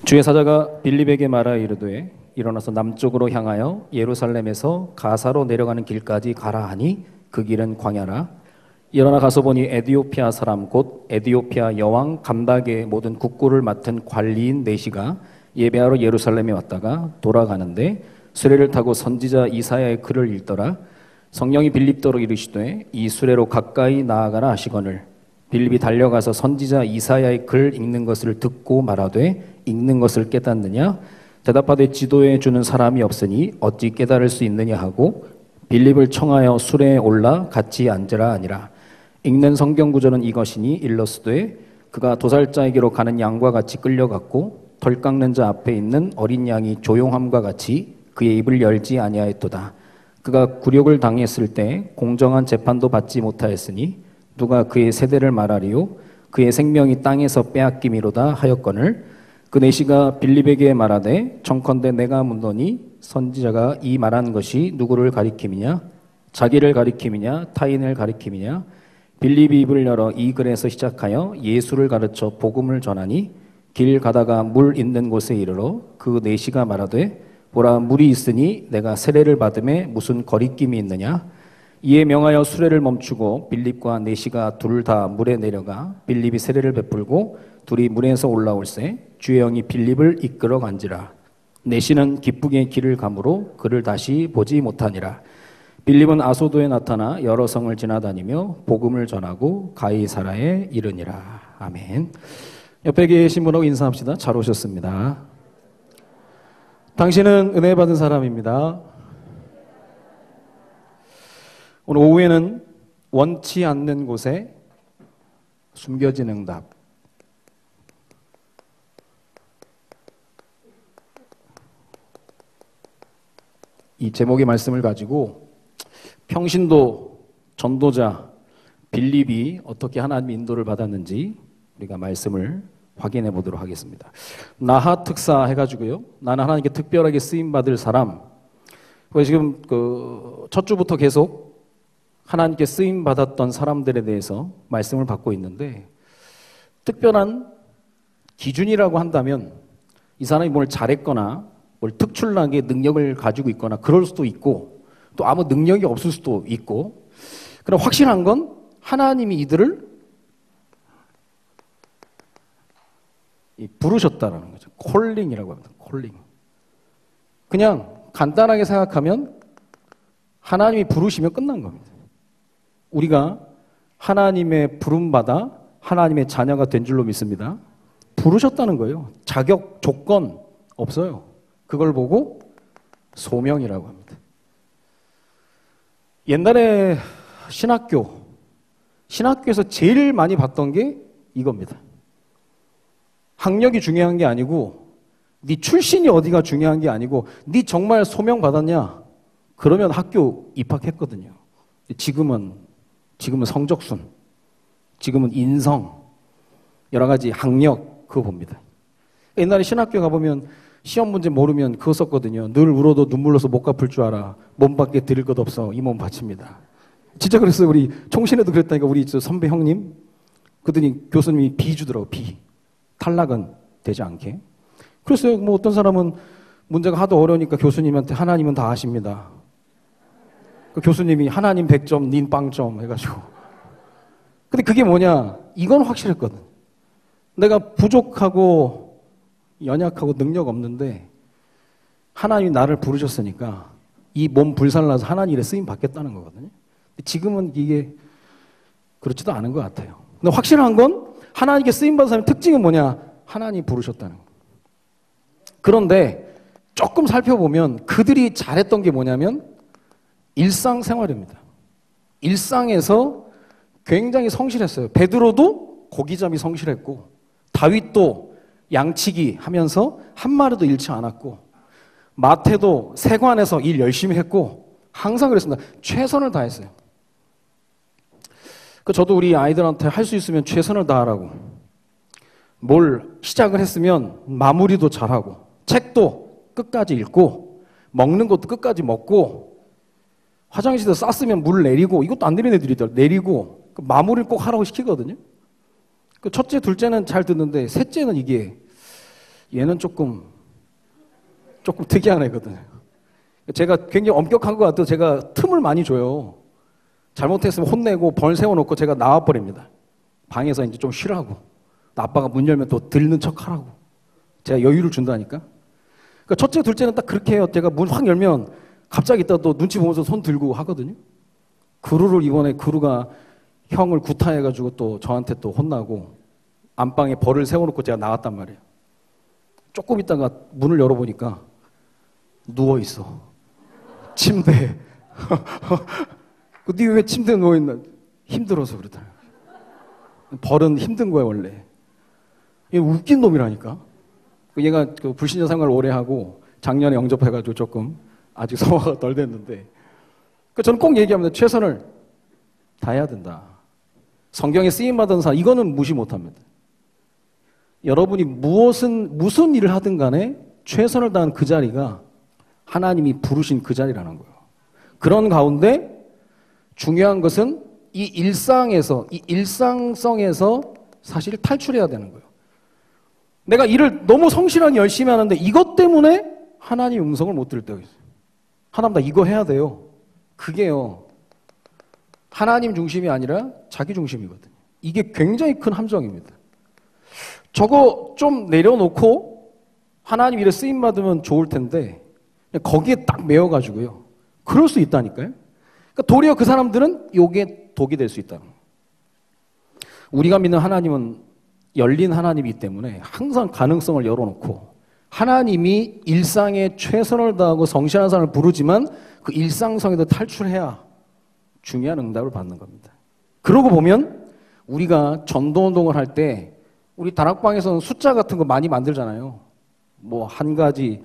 주의 사자가 빌립에게 말하여 이르되 일어나서 남쪽으로 향하여 예루살렘에서 가사로 내려가는 길까지 가라 하니 그 길은 광야라. 일어나 가서 보니 에디오피아 사람 곧 에디오피아 여왕 감닥의 모든 국고를 맡은 관리인 네시가 예배하러 예루살렘에 왔다가 돌아가는데 수레를 타고 선지자 이사야의 글을 읽더라. 성령이 빌립더러 이르시되 이 수레로 가까이 나아가라 하시거늘 빌립이 달려가서 선지자 이사야의 글 읽는 것을 듣고 말하되 읽는 것을 깨닫느냐? 대답하되 지도해 주는 사람이 없으니 어찌 깨달을 수 있느냐 하고 빌립을 청하여 수레에 올라 같이 앉으라 하니라. 읽는 성경 구절은 이것이니 일러스되 그가 도살자에게로 가는 양과 같이 끌려갔고 덜 깎는 자 앞에 있는 어린 양이 조용함과 같이 그의 입을 열지 아니하였도다. 그가 굴욕을 당했을 때 공정한 재판도 받지 못하였으니 누가 그의 세대를 말하리요? 그의 생명이 땅에서 빼앗김이로다 하였거늘 그 네시가 빌립에게 말하되 청컨대 내가 묻노니 선지자가 이 말한 것이 누구를 가리킴이냐? 자기를 가리킴이냐? 타인을 가리킴이냐? 빌립이 입을 열어 이 글에서 시작하여 예수를 가르쳐 복음을 전하니 길 가다가 물 있는 곳에 이르러 그 네시가 말하되 보라 물이 있으니 내가 세례를 받음에 무슨 거리낌이 있느냐? 이에 명하여 수레를 멈추고 빌립과 네시가 둘 다 물에 내려가 빌립이 세례를 베풀고 둘이 물에서 올라올세 주의 영이 빌립을 이끌어 간지라. 네시는 기쁘게 길을 가므로 그를 다시 보지 못하니라. 빌립은 아소도에 나타나 여러 성을 지나다니며 복음을 전하고 가이사라에 이르니라. 아멘. 옆에 계신 분하고 인사합시다. 잘 오셨습니다. 당신은 은혜 받은 사람입니다. 오늘 오후에는 원치 않는 곳에 숨겨진 응답. 이 제목의 말씀을 가지고 평신도 전도자 빌립이 어떻게 하나님의 인도를 받았는지 우리가 말씀을 확인해 보도록 하겠습니다. 나하 특사 해가지고요. 나는 하나님께 특별하게 쓰임 받을 사람. 지금 첫 주부터 계속 하나님께 쓰임 받았던 사람들에 대해서 말씀을 받고 있는데 특별한 기준이라고 한다면 이 사람이 뭘 잘했거나 뭘 특출나게 능력을 가지고 있거나 그럴 수도 있고 또 아무 능력이 없을 수도 있고 그럼 확실한 건 하나님이 이들을 부르셨다라는 거죠. 콜링이라고 합니다. 콜링. 그냥 간단하게 생각하면 하나님이 부르시면 끝난 겁니다. 우리가 하나님의 부름받아 하나님의 자녀가 된 줄로 믿습니다. 부르셨다는 거예요. 자격, 조건 없어요. 그걸 보고 소명이라고 합니다. 옛날에 신학교에서 제일 많이 봤던 게 이겁니다. 학력이 중요한 게 아니고 네 출신이 어디가 중요한 게 아니고 네 정말 소명 받았냐? 그러면 학교 입학했거든요. 지금은 성적순, 지금은 인성, 여러 가지 학력 그거 봅니다. 옛날에 신학교 가보면 시험 문제 모르면 그거 썼거든요. 늘 울어도 눈물 나서 못 갚을 줄 알아. 몸 밖에 드릴 것 없어. 이 몸 바칩니다. 진짜 그랬어요. 우리 총신에도 그랬다니까 우리 선배 형님. 그러더니 교수님이 비 주더라고. 비. 탈락은 되지 않게. 그랬어요. 뭐 어떤 사람은 문제가 하도 어려우니까 교수님한테 하나님은 다 아십니다. 그 교수님이 하나님 100점, 닌 빵점 해가지고. 근데 그게 뭐냐? 이건 확실했거든. 내가 부족하고 연약하고 능력 없는데 하나님이 나를 부르셨으니까 이 몸 불살라서 하나님 일에 쓰임 받겠다는 거거든요. 지금은 이게 그렇지도 않은 것 같아요. 근데 확실한 건 하나님께 쓰임 받은 사람의 특징은 뭐냐? 하나님이 부르셨다는 거예요. 그런데 조금 살펴보면 그들이 잘했던 게 뭐냐면 일상생활입니다. 일상에서 굉장히 성실했어요. 베드로도 고기잡이 성실했고 다윗도 양치기 하면서 한 마리도 잃지 않았고 마태도 세관에서 일 열심히 했고 항상 그랬습니다. 최선을 다했어요. 저도 우리 아이들한테 할 수 있으면 최선을 다하라고. 뭘 시작을 했으면 마무리도 잘하고 책도 끝까지 읽고 먹는 것도 끝까지 먹고 화장실에서 쌌으면 물 내리고 이것도 안 내리는 애들이 내리고 마무리를 꼭 하라고 시키거든요. 첫째, 둘째는 잘 듣는데 셋째는 이게 얘는 조금 특이한 애거든요. 제가 굉장히 엄격한 것 같아요. 제가 틈을 많이 줘요. 잘못했으면 혼내고 벌 세워놓고 제가 나와버립니다. 방에서 이제 좀 쉬라고. 아빠가 문 열면 또 들는 척 하라고. 제가 여유를 준다니까. 그러니까 첫째, 둘째는 딱 그렇게 해요. 제가 문 확 열면 갑자기 있다 또 눈치 보면서 손 들고 하거든요. 그루를 이번에 그루가 형을 구타해가지고 또 저한테 또 혼나고 안방에 벌을 세워놓고 제가 나갔단 말이에요. 조금 있다가 문을 열어보니까 누워있어. 침대에. 네 왜 침대에 누워있나? 힘들어서 그러더라고요. 벌은 힘든 거야 원래. 얘 웃긴 놈이라니까. 얘가 그 불신자 생활을 오래 하고 작년에 영접해가지고 조금 아직 성화가 덜 됐는데, 저는 꼭 얘기합니다. 최선을 다해야 된다. 성경에 쓰임받은 사람, 이거는 무시 못합니다. 여러분이 무슨 일을 하든 간에 최선을 다한 그 자리가 하나님이 부르신 그 자리라는 거예요. 그런 가운데 중요한 것은 이 일상성에서 사실 탈출해야 되는 거예요. 내가 일을 너무 성실하게 열심히 하는데 이것 때문에 하나님의 음성을 못 들을 때가 있어요. 하나님 나 이거 해야 돼요. 그게요, 하나님 중심이 아니라 자기 중심이거든요. 이게 굉장히 큰 함정입니다. 저거 좀 내려놓고 하나님 일에 쓰임받으면 좋을 텐데 거기에 딱 매여가지고요. 그럴 수 있다니까요. 그러니까 도리어 그 사람들은 이게 독이 될 수 있다. 우리가 믿는 하나님은 열린 하나님이기 때문에 항상 가능성을 열어놓고 하나님이 일상에 최선을 다하고 성실한 사람을 부르지만 그 일상성에도 탈출해야 중요한 응답을 받는 겁니다. 그러고 보면 우리가 전도운동을 할 때 우리 다락방에서는 숫자 같은 거 많이 만들잖아요. 뭐 1가지,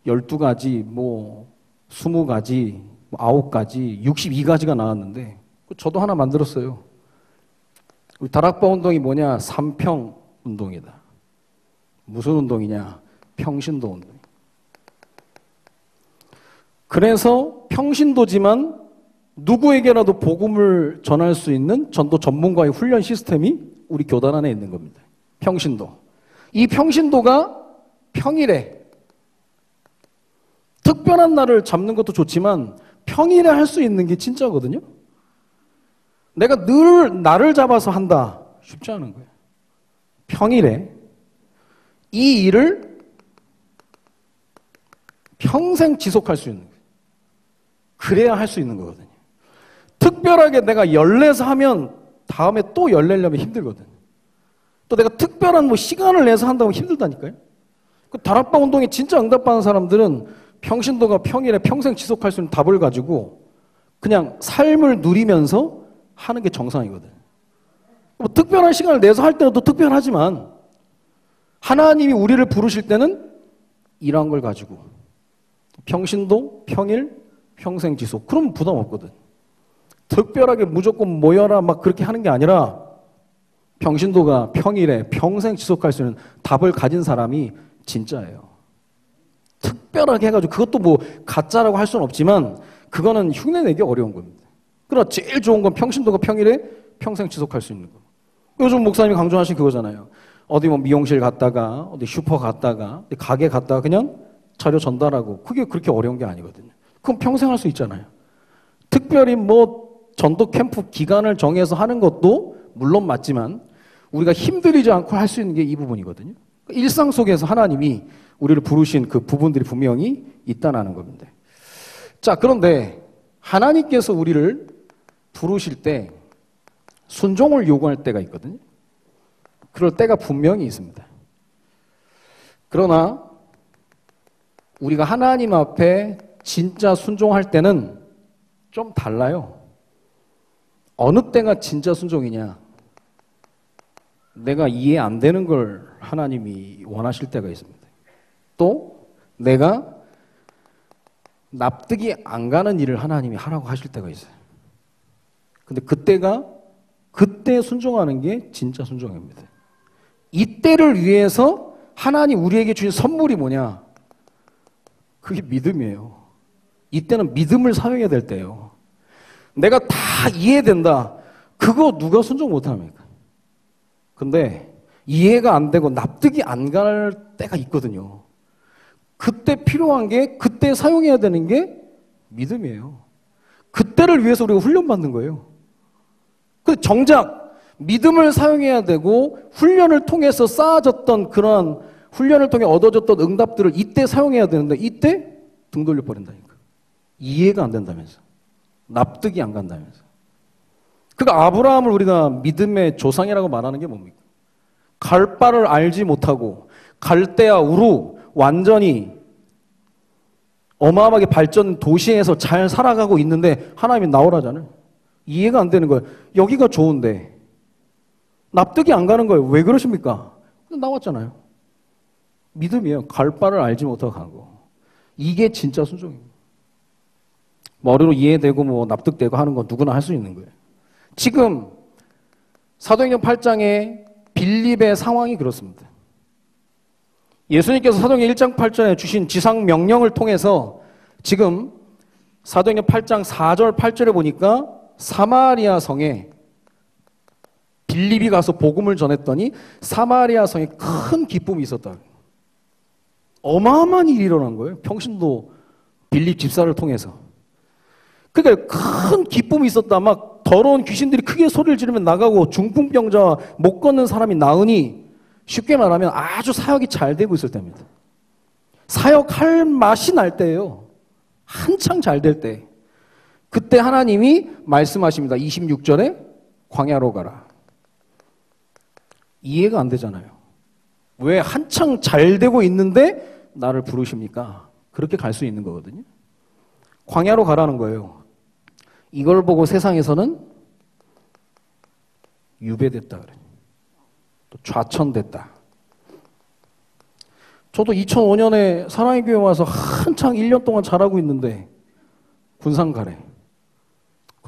12가지, 뭐 20가지, 뭐 9가지, 62가지가 나왔는데 저도 하나 만들었어요. 우리 다락방 운동이 뭐냐? 3평 운동이다. 무슨 운동이냐? 평신도 운동. 그래서 평신도지만 누구에게라도 복음을 전할 수 있는 전도 전문가의 훈련 시스템이 우리 교단 안에 있는 겁니다. 평신도. 이 평신도가 평일에 특별한 날을 잡는 것도 좋지만 평일에 할 수 있는 게 진짜거든요. 내가 늘 날을 잡아서 한다. 쉽지 않은 거예요. 평일에 이 일을 평생 지속할 수 있는 거예요. 그래야 할 수 있는 거거든요. 특별하게 내가 열내서 하면 다음에 또 열내려면 힘들거든요. 또 내가 특별한 시간을 내서 한다고 힘들다니까요. 그 다락방 운동에 진짜 응답받는 사람들은 평신도가 평일에 평생 지속할 수 있는 답을 가지고 그냥 삶을 누리면서 하는 게 정상이거든요. 뭐 특별한 시간을 내서 할 때는 또 특별하지만 하나님이 우리를 부르실 때는 이런 걸 가지고 평신도, 평일, 평생 지속. 그럼 부담 없거든. 특별하게 무조건 모여라 막 그렇게 하는 게 아니라 평신도가 평일에 평생 지속할 수 있는 답을 가진 사람이 진짜예요. 특별하게 해가지고 그것도 뭐 가짜라고 할 수는 없지만 그거는 흉내내기 어려운 겁니다. 그러나 제일 좋은 건 평신도가 평일에 평생 지속할 수 있는 거. 요즘 목사님이 강조하신 그거잖아요. 어디 뭐 미용실 갔다가 어디 슈퍼 갔다가 어디 가게 갔다가 그냥 자료 전달하고 그게 그렇게 어려운 게 아니거든요. 그럼 평생 할 수 있잖아요. 특별히 뭐 전도 캠프 기간을 정해서 하는 것도 물론 맞지만 우리가 힘들이지 않고 할 수 있는 게 이 부분이거든요. 일상 속에서 하나님이 우리를 부르신 그 부분들이 분명히 있다는 겁니다. 자, 그런데 하나님께서 우리를 부르실 때 순종을 요구할 때가 있거든요. 그럴 때가 분명히 있습니다. 그러나 우리가 하나님 앞에 진짜 순종할 때는 좀 달라요. 어느 때가 진짜 순종이냐? 내가 이해 안 되는 걸 하나님이 원하실 때가 있습니다. 또 내가 납득이 안 가는 일을 하나님이 하라고 하실 때가 있어요. 근데 그때 순종하는 게 진짜 순종입니다. 이때를 위해서 하나님 우리에게 주신 선물이 뭐냐? 그게 믿음이에요. 이때는 믿음을 사용해야 될 때예요. 내가 다 이해된다. 그거 누가 순종 못합니까? 근데 이해가 안 되고 납득이 안 갈 때가 있거든요. 그때 필요한 게, 그때 사용해야 되는 게 믿음이에요. 그때를 위해서 우리가 훈련받는 거예요. 근데 정작 믿음을 사용해야 되고 훈련을 통해서 쌓아졌던 그런 훈련을 통해 얻어졌던 응답들을 이때 사용해야 되는데 이때 등 돌려버린다니까. 이해가 안 된다면서. 납득이 안 간다면서. 그러니까 아브라함을 우리가 믿음의 조상이라고 말하는 게 뭡니까? 갈 바를 알지 못하고 갈대아 우루 완전히 어마어마하게 발전 도시에서 잘 살아가고 있는데 하나님이 나오라잖아요. 이해가 안 되는 거예요. 여기가 좋은데 납득이 안 가는 거예요. 왜 그러십니까? 나왔잖아요. 믿음이에요. 갈 바를 알지 못하고 간 거. 이게 진짜 순종입니다. 머리로 이해되고 뭐 납득되고 하는 건 누구나 할 수 있는 거예요. 지금 사도행전 8장에 빌립의 상황이 그렇습니다. 예수님께서 사도행전 1장 8절에 주신 지상 명령을 통해서 지금 사도행전 8장 4절 8절에 보니까 사마리아 성에 빌립이 가서 복음을 전했더니 사마리아 성에 큰 기쁨이 있었다. 어마어마한 일이 일어난 거예요. 평신도 빌립 집사를 통해서. 그러니까 큰 기쁨이 있었다. 막 더러운 귀신들이 크게 소리를 지르면 나가고 중풍병자와 못 걷는 사람이 나으니 쉽게 말하면 아주 사역이 잘 되고 있을 때입니다. 사역할 맛이 날 때예요. 한창 잘 될 때. 그때 하나님이 말씀하십니다. 26절에 광야로 가라. 이해가 안 되잖아요. 왜 한창 잘 되고 있는데 나를 부르십니까? 그렇게 갈 수 있는 거거든요. 광야로 가라는 거예요. 이걸 보고 세상에서는 유배됐다 그래요. 또 좌천됐다. 저도 2005년에 사랑의 교회 와서 한창 1년 동안 잘하고 있는데 군산 가래.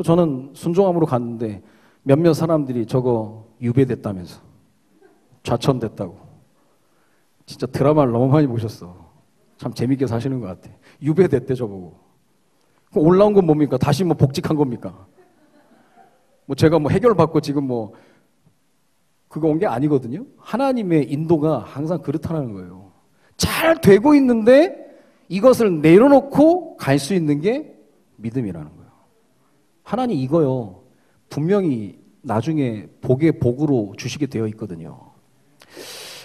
저는 순종함으로 갔는데 몇몇 사람들이 저거 유배됐다면서 좌천됐다고. 진짜 드라마를 너무 많이 보셨어. 참 재밌게 사시는 것 같아. 유배됐대 저보고. 그럼 올라온 건 뭡니까? 다시 뭐 복직한 겁니까? 뭐 제가 뭐 해결받고 지금 뭐 그거 온 게 아니거든요. 하나님의 인도가 항상 그렇다는 거예요. 잘 되고 있는데 이것을 내려놓고 갈 수 있는 게 믿음이라는 거예요. 하나님 이거요. 분명히 나중에 복의 복으로 주시게 되어 있거든요.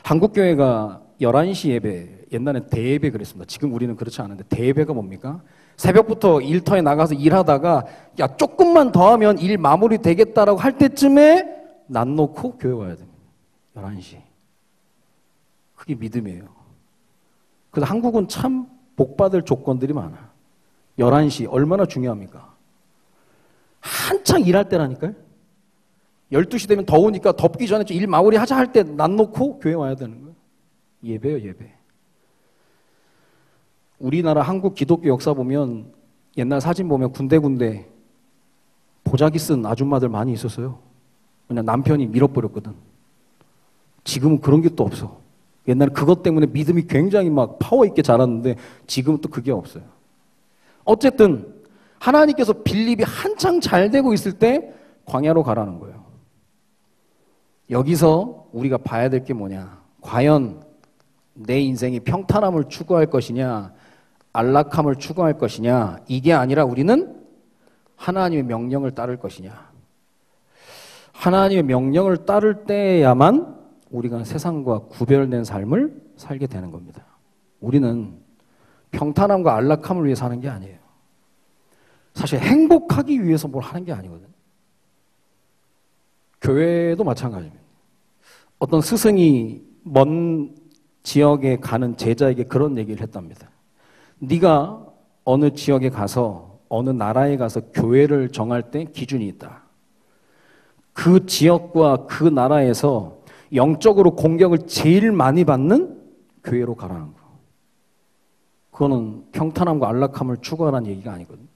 한국교회가 11시 예배, 옛날엔 대예배 그랬습니다. 지금 우리는 그렇지 않은데 대예배가 뭡니까? 새벽부터 일터에 나가서 일하다가 야 조금만 더 하면 일 마무리 되겠다라고 할 때쯤에 난 놓고 교회 와야 됩니다. 11시. 그게 믿음이에요. 그래서 한국은 참 복받을 조건들이 많아. 11시 얼마나 중요합니까? 한창 일할 때라니까요. 12시 되면 더우니까 덥기 전에 일 마무리 하자 할 때 난 놓고 교회 와야 되는 거예요. 예배요, 예배. 우리나라 한국 기독교 역사 보면 옛날 사진 보면 군데군데 보자기 쓴 아줌마들 많이 있었어요. 그냥 남편이 밀어버렸거든. 지금은 그런 게 또 없어. 옛날에 그것 때문에 믿음이 굉장히 막 파워 있게 자랐는데 지금은 또 그게 없어요. 어쨌든 하나님께서 빌립이 한창 잘 되고 있을 때 광야로 가라는 거예요. 여기서 우리가 봐야 될 게 뭐냐. 과연 내 인생이 평탄함을 추구할 것이냐 안락함을 추구할 것이냐 이게 아니라 우리는 하나님의 명령을 따를 것이냐. 하나님의 명령을 따를 때야만 우리가 세상과 구별된 삶을 살게 되는 겁니다. 우리는 평탄함과 안락함을 위해 사는 게 아니에요. 사실 행복하기 위해서 뭘 하는 게 아니거든요. 교회도 마찬가지입니다. 어떤 스승이 먼 지역에 가는 제자에게 그런 얘기를 했답니다. 네가 어느 지역에 가서 어느 나라에 가서 교회를 정할 때 기준이 있다. 그 지역과 그 나라에서 영적으로 공격을 제일 많이 받는 교회로 가라는 거. 그거는 평탄함과 안락함을 추구하라는 얘기가 아니거든요.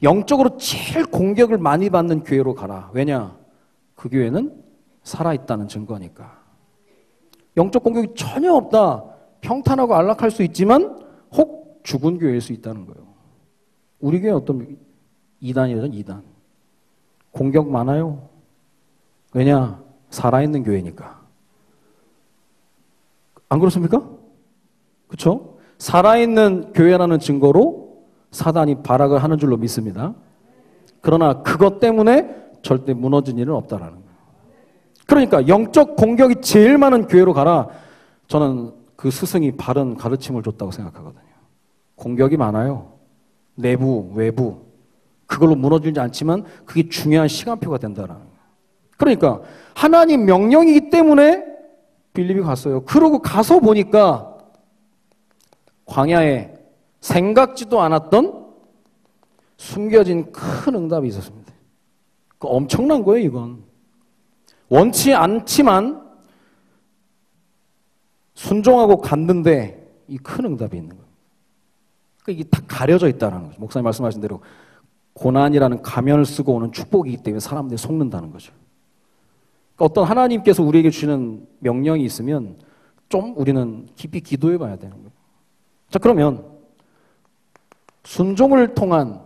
영적으로 제일 공격을 많이 받는 교회로 가라. 왜냐? 그 교회는 살아있다는 증거니까. 영적 공격이 전혀 없다. 평탄하고 안락할 수 있지만 혹 죽은 교회일 수 있다는 거예요. 우리 교회 어떤 이단이라는 이단. 공격 많아요. 왜냐? 살아있는 교회니까. 안 그렇습니까? 그렇죠? 살아있는 교회라는 증거로 사단이 발악을 하는 줄로 믿습니다. 그러나 그것 때문에 절대 무너진 일은 없다라는 거예요. 그러니까 영적 공격이 제일 많은 교회로 가라. 저는 그 스승이 바른 가르침을 줬다고 생각하거든요. 공격이 많아요. 내부, 외부. 그걸로 무너지지 않지만 그게 중요한 시간표가 된다라는 거예요. 그러니까 하나님 명령이기 때문에 빌립이 갔어요. 그러고 가서 보니까 광야에 생각지도 않았던 숨겨진 큰 응답이 있었습니다. 엄청난 거예요, 이건. 원치 않지만 순종하고 갔는데 이 큰 응답이 있는 거예요. 그러니까 이게 다 가려져 있다는 거죠. 목사님 말씀하신 대로 고난이라는 가면을 쓰고 오는 축복이기 때문에 사람들이 속는다는 거죠. 그러니까 어떤 하나님께서 우리에게 주시는 명령이 있으면 좀 우리는 깊이 기도해 봐야 되는 거예요. 자, 그러면 순종을 통한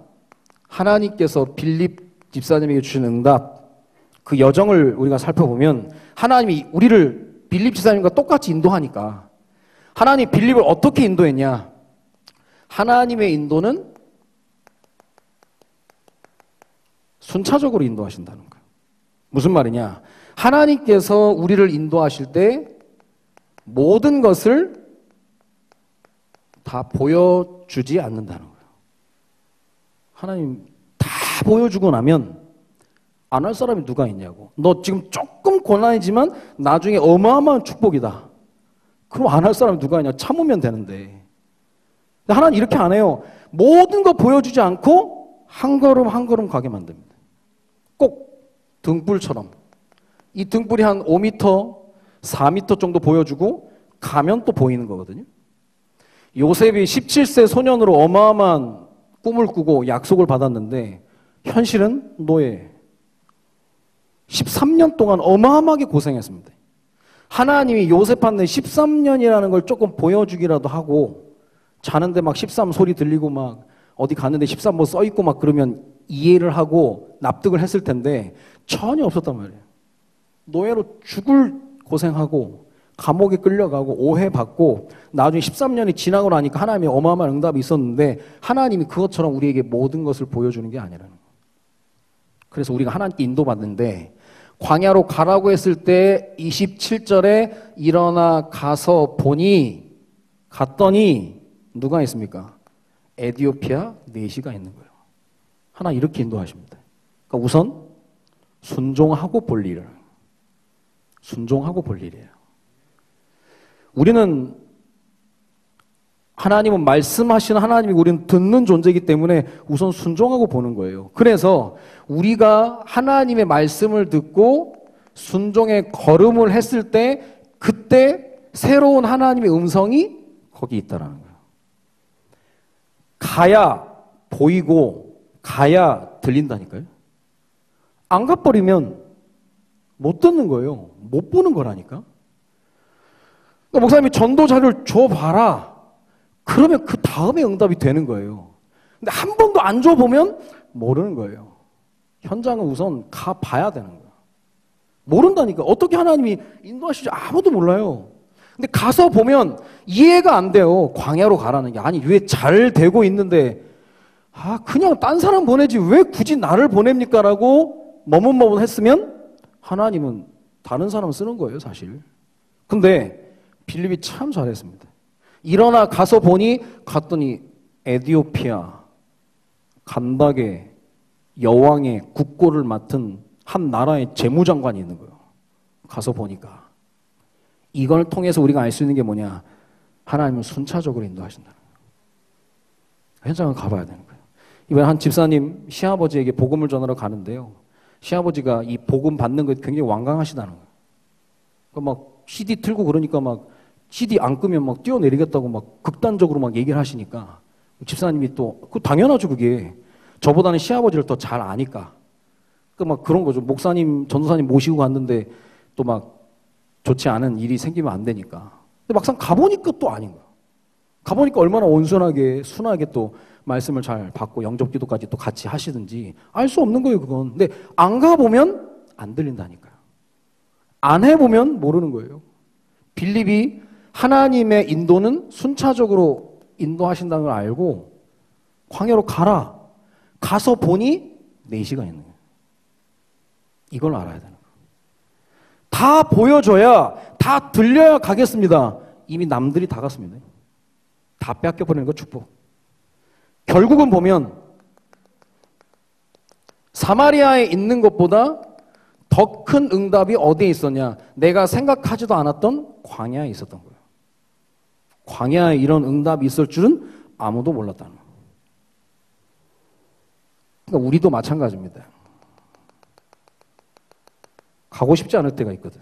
하나님께서 빌립 집사님에게 주신 응답, 그 여정을 우리가 살펴보면 하나님이 우리를 빌립 집사님과 똑같이 인도하니까 하나님이 빌립을 어떻게 인도했냐? 하나님의 인도는 순차적으로 인도하신다는 거예요. 무슨 말이냐? 하나님께서 우리를 인도하실 때 모든 것을 다 보여주지 않는다는 거예요. 하나님 다 보여주고 나면 안 할 사람이 누가 있냐고. 너 지금 조금 고난이지만 나중에 어마어마한 축복이다. 그럼 안 할 사람이 누가 있냐. 참으면 되는데. 하나님 이렇게 안 해요. 모든 거 보여주지 않고 한 걸음 한 걸음 가게 만듭니다. 꼭 등불처럼. 이 등불이 한 5m, 4m 정도 보여주고 가면 또 보이는 거거든요. 요셉이 17세 소년으로 어마어마한 꿈을 꾸고 약속을 받았는데 현실은 노예. 13년 동안 어마어마하게 고생했습니다. 하나님이 요셉한테 13년이라는 걸 조금 보여주기라도 하고 자는데 막 13 소리 들리고 막 어디 갔는데 13 뭐 써있고 막 그러면 이해를 하고 납득을 했을 텐데 전혀 없었단 말이에요. 노예로 죽을 고생하고 감옥에 끌려가고 오해받고 나중에 13년이 지나고 나니까 하나님의 어마어마한 응답이 있었는데 하나님이 그것처럼 우리에게 모든 것을 보여주는 게 아니라는 거예요. 그래서 우리가 하나님께 인도받는데 광야로 가라고 했을 때 27절에 일어나 가서 갔더니 누가 있습니까? 에디오피아 내시가 있는 거예요. 하나 이렇게 인도하십니다. 그러니까 우선 순종하고 볼 일을. 순종하고 볼 일이에요. 우리는 하나님은 말씀하시는 하나님이 우리는 듣는 존재이기 때문에 우선 순종하고 보는 거예요. 그래서 우리가 하나님의 말씀을 듣고 순종의 걸음을 했을 때 그때 새로운 하나님의 음성이 거기 있다라는 거예요. 가야 보이고 가야 들린다니까요. 안 가버리면 못 듣는 거예요. 못 보는 거라니까. 그러니까 목사님이 전도자를 줘봐라. 그러면 그 다음에 응답이 되는 거예요. 근데 한 번도 안 줘보면 모르는 거예요. 현장은 우선 가봐야 되는 거예요. 모른다니까. 어떻게 하나님이 인도하실지 아무도 몰라요. 근데 가서 보면 이해가 안 돼요. 광야로 가라는 게. 아니 왜 잘 되고 있는데 그냥 딴 사람 보내지 왜 굳이 나를 보냅니까? 라고 머뭇머뭇했으면 하나님은 다른 사람 쓰는 거예요, 사실. 근데 빌립이 참 잘했습니다. 일어나 가서 갔더니 에디오피아 간박의 여왕의 국고를 맡은 한 나라의 재무장관이 있는 거예요. 가서 보니까 이걸 통해서 우리가 알 수 있는 게 뭐냐? 하나님은 순차적으로 인도하신다는 거예요. 현장을 가봐야 되는 거예요. 이번에 한 집사님 시아버지에게 복음을 전하러 가는데요. 시아버지가 이 복음 받는 거 굉장히 완강하시다는 거예요. 그러니까 막 CD 틀고 그러니까 막 CD 안 끄면 막 뛰어내리겠다고 막 극단적으로 막 얘기를 하시니까 집사님이 또 당연하죠 그게. 저보다는 시아버지를 더 잘 아니까. 그러니까 막 그런 거죠. 목사님, 전도사님 모시고 갔는데 또 막 좋지 않은 일이 생기면 안 되니까. 근데 막상 가보니까 또 아닌 거야. 가보니까 얼마나 온순하게 순하게 또 말씀을 잘 받고 영접 기도까지 또 같이 하시든지 알 수 없는 거예요 그건. 근데 안 가보면 안 들린다니까요. 안 해보면 모르는 거예요. 빌립이 하나님의 인도는 순차적으로 인도하신다는 걸 알고 광야로 가라. 가서 보니 4시간 있는 거예요. 이걸 알아야 되는 거예요. 다 보여줘야, 다 들려야 가겠습니다. 이미 남들이 다 갔습니다. 다 뺏겨버리는 거 축복. 결국은 보면 사마리아에 있는 것보다 더 큰 응답이 어디에 있었냐? 내가 생각하지도 않았던 광야에 있었던 거예요. 광야에 이런 응답이 있을 줄은 아무도 몰랐다는 거예요. 그러니까 우리도 마찬가지입니다. 가고 싶지 않을 때가 있거든.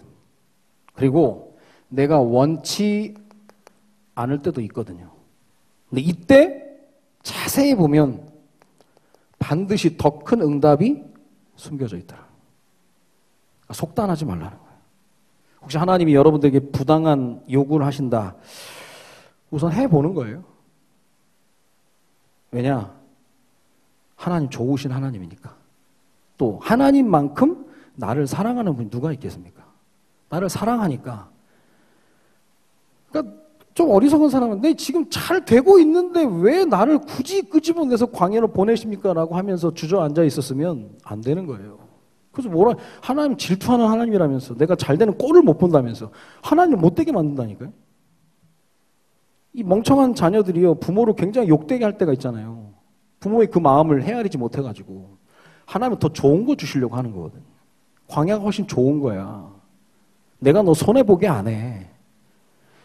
그리고 내가 원치 않을 때도 있거든요. 근데 이때 자세히 보면 반드시 더 큰 응답이 숨겨져 있다. 속단하지 말라는 거예요. 혹시 하나님이 여러분들에게 부당한 요구를 하신다. 우선 해보는 거예요. 왜냐? 하나님 좋으신 하나님이니까. 또 하나님만큼 나를 사랑하는 분이 누가 있겠습니까? 나를 사랑하니까. 그러니까 좀 어리석은 사람은 내 지금 잘 되고 있는데 왜 나를 굳이 끄집어내서 광야로 보내십니까? 라고 하면서 주저앉아 있었으면 안 되는 거예요. 그래서 뭐라 하나님 질투하는 하나님이라면서 내가 잘 되는 꼴을 못 본다면서 하나님을 못되게 만든다니까요. 이 멍청한 자녀들이요 부모를 굉장히 욕되게 할 때가 있잖아요. 부모의 그 마음을 헤아리지 못해가지고 하나님은 더 좋은 거 주시려고 하는 거거든. 광야가 훨씬 좋은 거야. 내가 너 손해보게 안 해.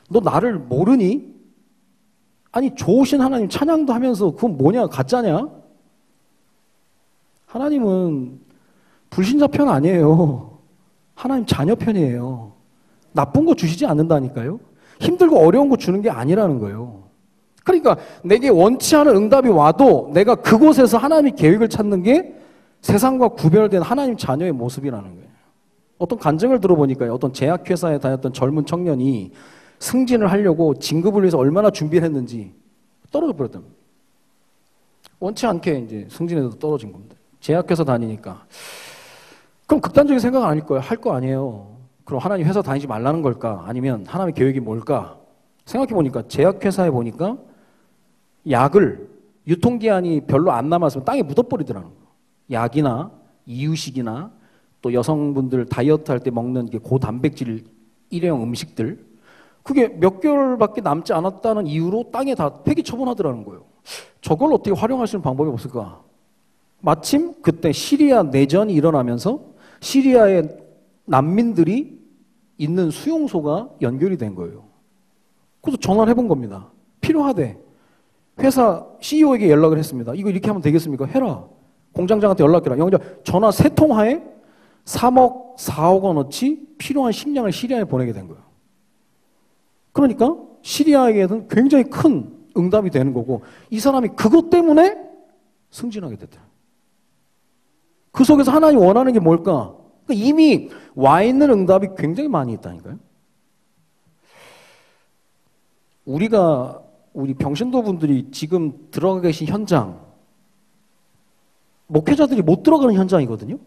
너 나를 모르니? 아니 좋으신 하나님 찬양도 하면서 그건 뭐냐? 가짜냐? 하나님은 불신자 편 아니에요. 하나님 자녀 편이에요. 나쁜 거 주시지 않는다니까요. 힘들고 어려운 거 주는 게 아니라는 거예요. 그러니까 내게 원치 않은 응답이 와도 내가 그곳에서 하나님의 계획을 찾는 게 세상과 구별된 하나님 자녀의 모습이라는 거예요. 어떤 간증을 들어보니까요. 어떤 제약회사에 다녔던 젊은 청년이 승진을 하려고 진급을 위해서 얼마나 준비를 했는지 떨어져 버렸답니다. 원치 않게 이제 승진해서 떨어진 겁니다. 제약회사 다니니까. 그럼 극단적인 생각은 아닐 거예요. 할 거 아니에요. 그럼 하나님 회사 다니지 말라는 걸까? 아니면 하나님의 계획이 뭘까? 생각해 보니까 제약회사에 보니까 약을 유통기한이 별로 안 남았으면 땅에 묻어버리더라는 거예요. 약이나 이유식이나 또 여성분들 다이어트 할 때 먹는 게 고단백질 일회용 음식들 그게 몇 개월밖에 남지 않았다는 이유로 땅에 다 폐기 처분하더라는 거예요. 저걸 어떻게 활용할 수 있는 방법이 없을까? 마침 그때 시리아 내전이 일어나면서 시리아의 난민들이 있는 수용소가 연결이 된 거예요. 그래서 전화를 해본 겁니다. 필요하대. 회사 CEO에게 연락을 했습니다. 이거 이렇게 하면 되겠습니까? 해라. 공장장한테 연락해라. 영자 전화 3통화에 3억, 4억 원어치 필요한 식량을 시리아에 보내게 된 거예요. 그러니까 시리아에게는 굉장히 큰 응답이 되는 거고 이 사람이 그것 때문에 승진하게 됐다. 그 속에서 하나님이 원하는 게 뭘까? 그러니까 이미 와 있는 응답이 굉장히 많이 있다니까요. 우리 병신도 분들이 지금 들어가 계신 현장, 목회자들이 못 들어가는 현장이거든요.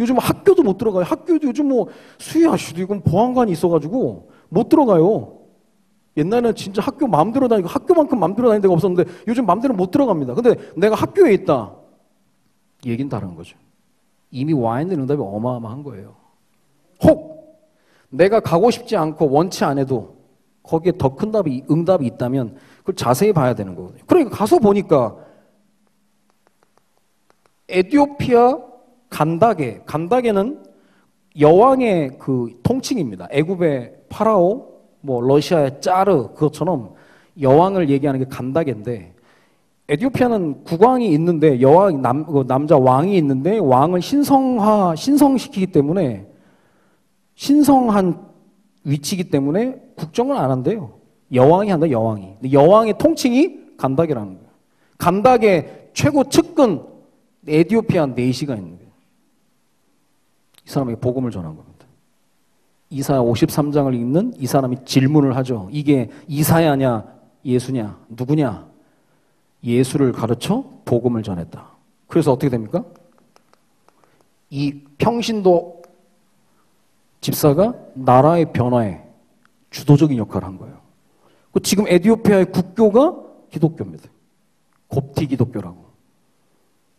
요즘 학교도 못 들어가요. 학교도 요즘 뭐 수의하시도 이건 보안관이 있어가지고 못 들어가요. 옛날에는 진짜 학교 마음대로 다니고 학교만큼 마음대로 다니는 데가 없었는데 요즘 마음대로 못 들어갑니다. 근데 내가 학교에 있다. 얘기는 다른 거죠. 이미 와 있는 응답이 어마어마한 거예요. 혹 내가 가고 싶지 않고 원치 않아도 거기에 더 큰 응답이 있다면 그걸 자세히 봐야 되는 거거든요. 그러니까 가서 보니까 에티오피아 간다게는 여왕의 그 통칭입니다. 애굽의 파라오, 뭐 러시아의 짜르 그것처럼 여왕을 얘기하는 게 간다게인데 에티오피아는 국왕이 있는데 여왕 남자 왕이 있는데 왕을 신성시키기 때문에 신성한 위치이기 때문에 국정을 안 한대요. 여왕이 한다, 여왕이. 근데 여왕의 통칭이 간다게라는 거예요. 간다게 최고 측근 에티오피아 4시가 있는 거예요. 이 사람에게 복음을 전한 겁니다. 이사야 53장을 읽는 이 사람이 질문을 하죠. 이게 이사야냐, 예수냐, 누구냐? 예수를 가르쳐 복음을 전했다. 그래서 어떻게 됩니까? 이 평신도 집사가 나라의 변화에 주도적인 역할을 한 거예요. 지금 에티오피아의 국교가 기독교입니다. kopti 기독교라고.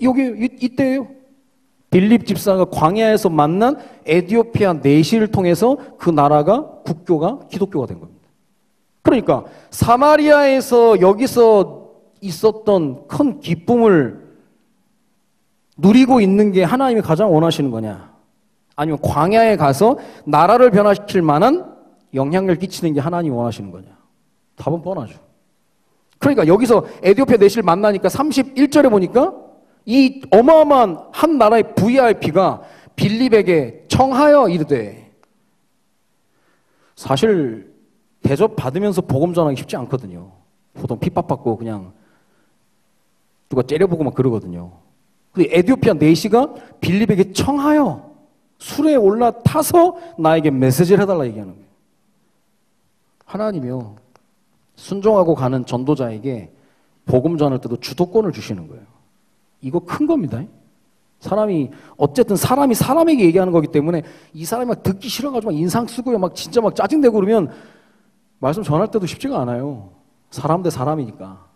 여기 이때예요. 빌립 집사가 광야에서 만난 에티오피아 내시를 통해서 그 나라가 국교가 기독교가 된 겁니다. 그러니까 사마리아에서 여기서 있었던 큰 기쁨을 누리고 있는 게 하나님이 가장 원하시는 거냐? 아니면 광야에 가서 나라를 변화시킬 만한 영향력을 끼치는 게 하나님이 원하시는 거냐? 답은 뻔하죠. 그러니까 여기서 에티오피아 내시를 만나니까 31절에 보니까 이 어마어마한 한 나라의 VIP가 빌립에게 청하여 이르되, 사실 대접 받으면서 복음 전하기 쉽지 않거든요. 보통 핍박받고 그냥 누가 째려보고 막 그러거든요. 근데 에티오피아 내시가 빌립에게 청하여 수레에 올라타서 나에게 메시지를 해달라 얘기하는 거예요. 하나님이요, 순종하고 가는 전도자에게 복음 전할 때도 주도권을 주시는 거예요. 이거 큰 겁니다. 어쨌든 사람이 사람에게 얘기하는 거기 때문에 이 사람이 막 듣기 싫어가지고 막 인상 쓰고요, 막 진짜 막 짜증내고 그러면 말씀 전할 때도 쉽지가 않아요. 사람 대 사람이니까.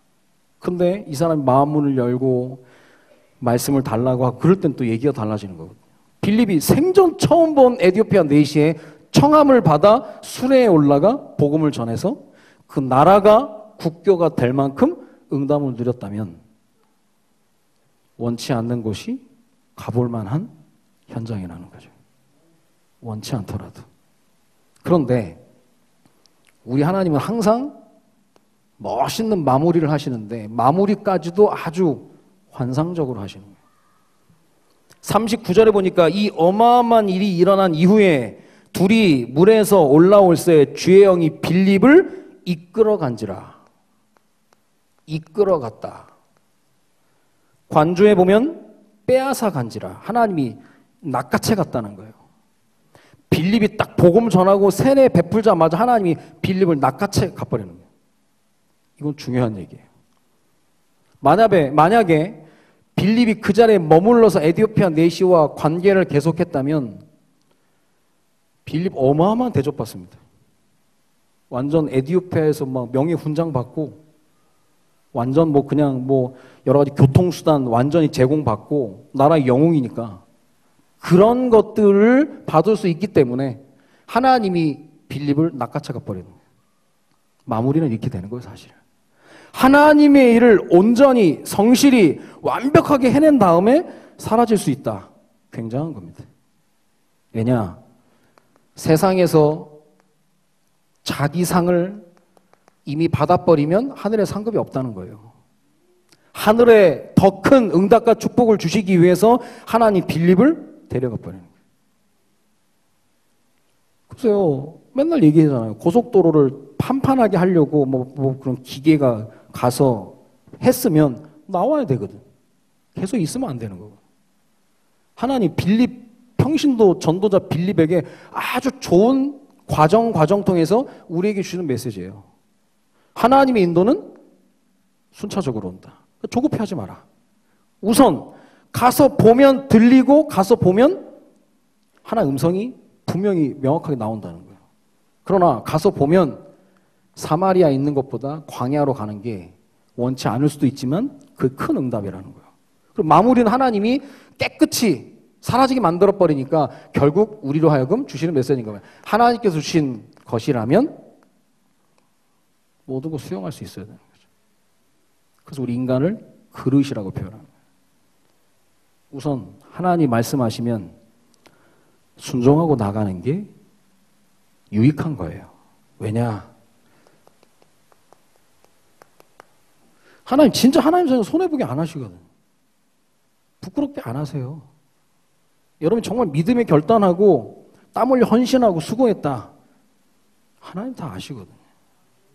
근데 이 사람이 마음 문을 열고 말씀을 달라고 하고 그럴 땐 또 얘기가 달라지는 거거든요. 빌립이 생전 처음 본 에티오피아 내시에 청함을 받아 수레에 올라가 복음을 전해서 그 나라가 국교가 될 만큼 응답을 누렸다면 원치 않는 곳이 가볼 만한 현장이라는 거죠. 원치 않더라도. 그런데 우리 하나님은 항상 멋있는 마무리를 하시는데 마무리까지도 아주 환상적으로 하시는 거예요. 39절에 보니까 이 어마어마한 일이 일어난 이후에 둘이 물에서 올라올새 주의 영이 빌립을 이끌어간지라. 이끌어갔다. 관조에 보면 빼앗아 간지라. 하나님이 낚아채 갔다는 거예요. 빌립이 딱 복음 전하고 세례 베풀자마자 하나님이 빌립을 낚아채 가버리는 거예요. 이건 중요한 얘기예요. 만약에 빌립이 그 자리에 머물러서 에티오피아 내시와 관계를 계속했다면 빌립 어마어마한 대접받습니다. 완전 에티오피아에서 막 명예 훈장 받고 완전 그냥 여러 가지 교통수단 완전히 제공받고 나라의 영웅이니까 그런 것들을 받을 수 있기 때문에 하나님이 빌립을 낚아채가 버리는 거예요. 마무리는 이렇게 되는 거예요, 사실. 하나님의 일을 온전히 성실히 완벽하게 해낸 다음에 사라질 수 있다. 굉장한 겁니다. 왜냐? 세상에서 자기 상을 이미 받아버리면 하늘에 상급이 없다는 거예요. 하늘에 더 큰 응답과 축복을 주시기 위해서 하나님 빌립을 데려가 버리는 거예요. 글쎄요, 맨날 얘기하잖아요. 고속도로를 판판하게 하려고 그런 기계가 가서 했으면 나와야 되거든. 계속 있으면 안 되는 거고. 하나님 빌립 평신도 전도자 빌립에게 아주 좋은 과정 통해서 우리에게 주는 메시지예요. 하나님의 인도는 순차적으로 온다. 조급해하지 마라. 우선 가서 보면 들리고 가서 보면 하나의 음성이 분명히 명확하게 나온다는 거예요. 그러나 가서 보면 사마리아에 있는 것보다 광야로 가는 게 원치 않을 수도 있지만 그 큰 응답이라는 거예요. 그리고 마무리는 하나님이 깨끗이 사라지게 만들어버리니까 결국 우리로 하여금 주시는 메시지인 거예요. 하나님께서 주신 것이라면 모든 걸 수용할 수 있어야 되는 거죠. 그래서 우리 인간을 그릇이라고 표현합니다. 우선 하나님 말씀하시면 순종하고 나가는 게 유익한 거예요. 왜냐? 하나님 진짜 하나님 전에 손해보게 안 하시거든. 부끄럽게 안 하세요. 여러분 정말 믿음에 결단하고 땀 흘려 헌신하고 수고했다. 하나님 다 아시거든요.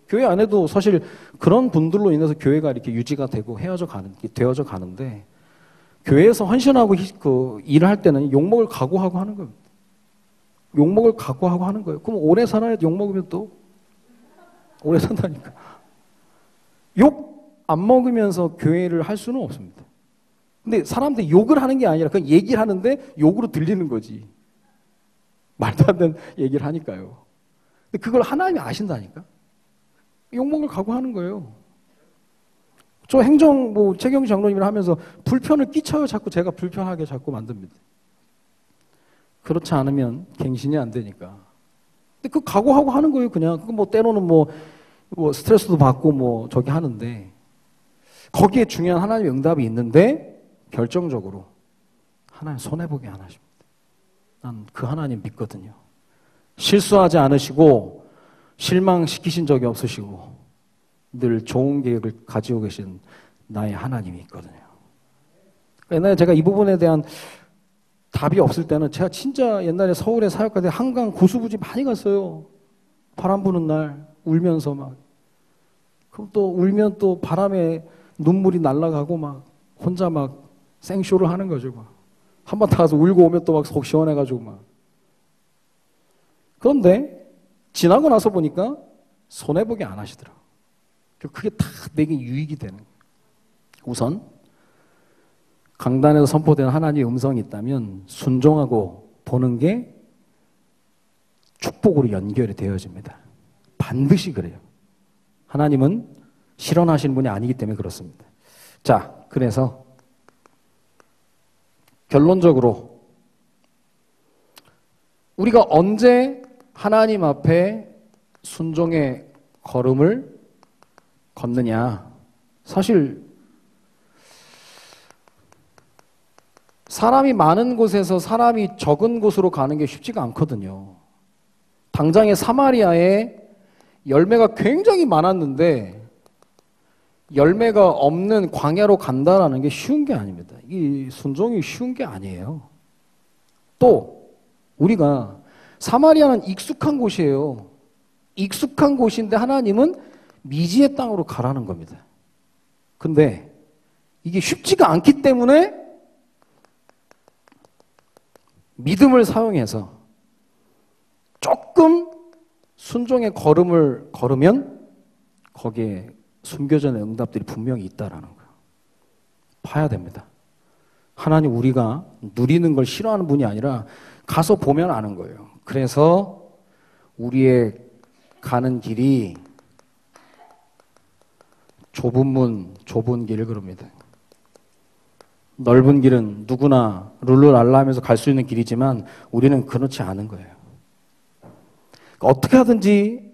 교회 안에도 사실 그런 분들로 인해서 교회가 이렇게 유지가 되고 되어져 가는데 교회에서 헌신하고 일을 할 때는 욕먹을 각오하고 하는 겁니다. 욕먹을 각오하고 하는 거예요. 그럼 오래 살아야 욕먹으면 또 오래 산다니까. 욕 안 먹으면서 교회를 할 수는 없습니다. 근데 사람들이 욕을 하는 게 아니라 그냥 얘기를 하는데 욕으로 들리는 거지. 말도 안 되는 얘기를 하니까요. 근데 그걸 하나님이 아신다니까. 욕먹을 각오하는 거예요. 저 행정 최경희 장로님을 하면서 불편을 끼쳐요. 자꾸 제가 불편하게 자꾸 만듭니다. 그렇지 않으면 갱신이 안 되니까. 근데 그 각오하고 하는 거예요. 그냥 때로는 스트레스도 받고 저기 하는데 거기에 중요한 하나님의 응답이 있는데 결정적으로 하나님 손해보게 안 하십니다. 난 그 하나님 믿거든요. 실수하지 않으시고 실망시키신 적이 없으시고 늘 좋은 계획을 가지고 계신 나의 하나님이 있거든요. 옛날에 제가 이 부분에 대한 답이 없을 때는 제가 진짜 옛날에 서울에 사역할 때 한강 고수부지 많이 갔어요. 바람 부는 날 울면서 그럼 또 울면 또 바람에 눈물이 날아가고 혼자 생쇼를 하는 거죠. 한번 다 가서 울고 오면 또 속 시원해가지고 그런데 지나고 나서 보니까 손해보게 안 하시더라고요. 그게 다 내게 유익이 되는 거예요. 우선 강단에서 선포된 하나님의 음성이 있다면 순종하고 보는 게 축복으로 연결이 되어집니다. 반드시 그래요. 하나님은 실현하시는 분이 아니기 때문에 그렇습니다. 자, 그래서 결론적으로 우리가 언제 하나님 앞에 순종의 걸음을 걷느냐. 사실 사람이 많은 곳에서 사람이 적은 곳으로 가는 게 쉽지가 않거든요. 당장에 사마리아에 열매가 굉장히 많았는데 열매가 없는 광야로 간다라는 게 쉬운 게 아닙니다. 이 순종이 쉬운 게 아니에요. 또 우리가 사마리아는 익숙한 곳이에요. 익숙한 곳인데 하나님은 미지의 땅으로 가라는 겁니다. 근데 이게 쉽지가 않기 때문에 믿음을 사용해서 조금 순종의 걸음을 걸으면 거기에 숨겨져 있는 응답들이 분명히 있다라는 거예요. 봐야 됩니다. 하나님 우리가 누리는 걸 싫어하는 분이 아니라 가서 보면 아는 거예요. 그래서 우리의 가는 길이 좁은 문, 좁은 길을 그럽니다. 넓은 길은 누구나 룰루랄라 하면서 갈 수 있는 길이지만 우리는 그렇지 않은 거예요. 어떻게 하든지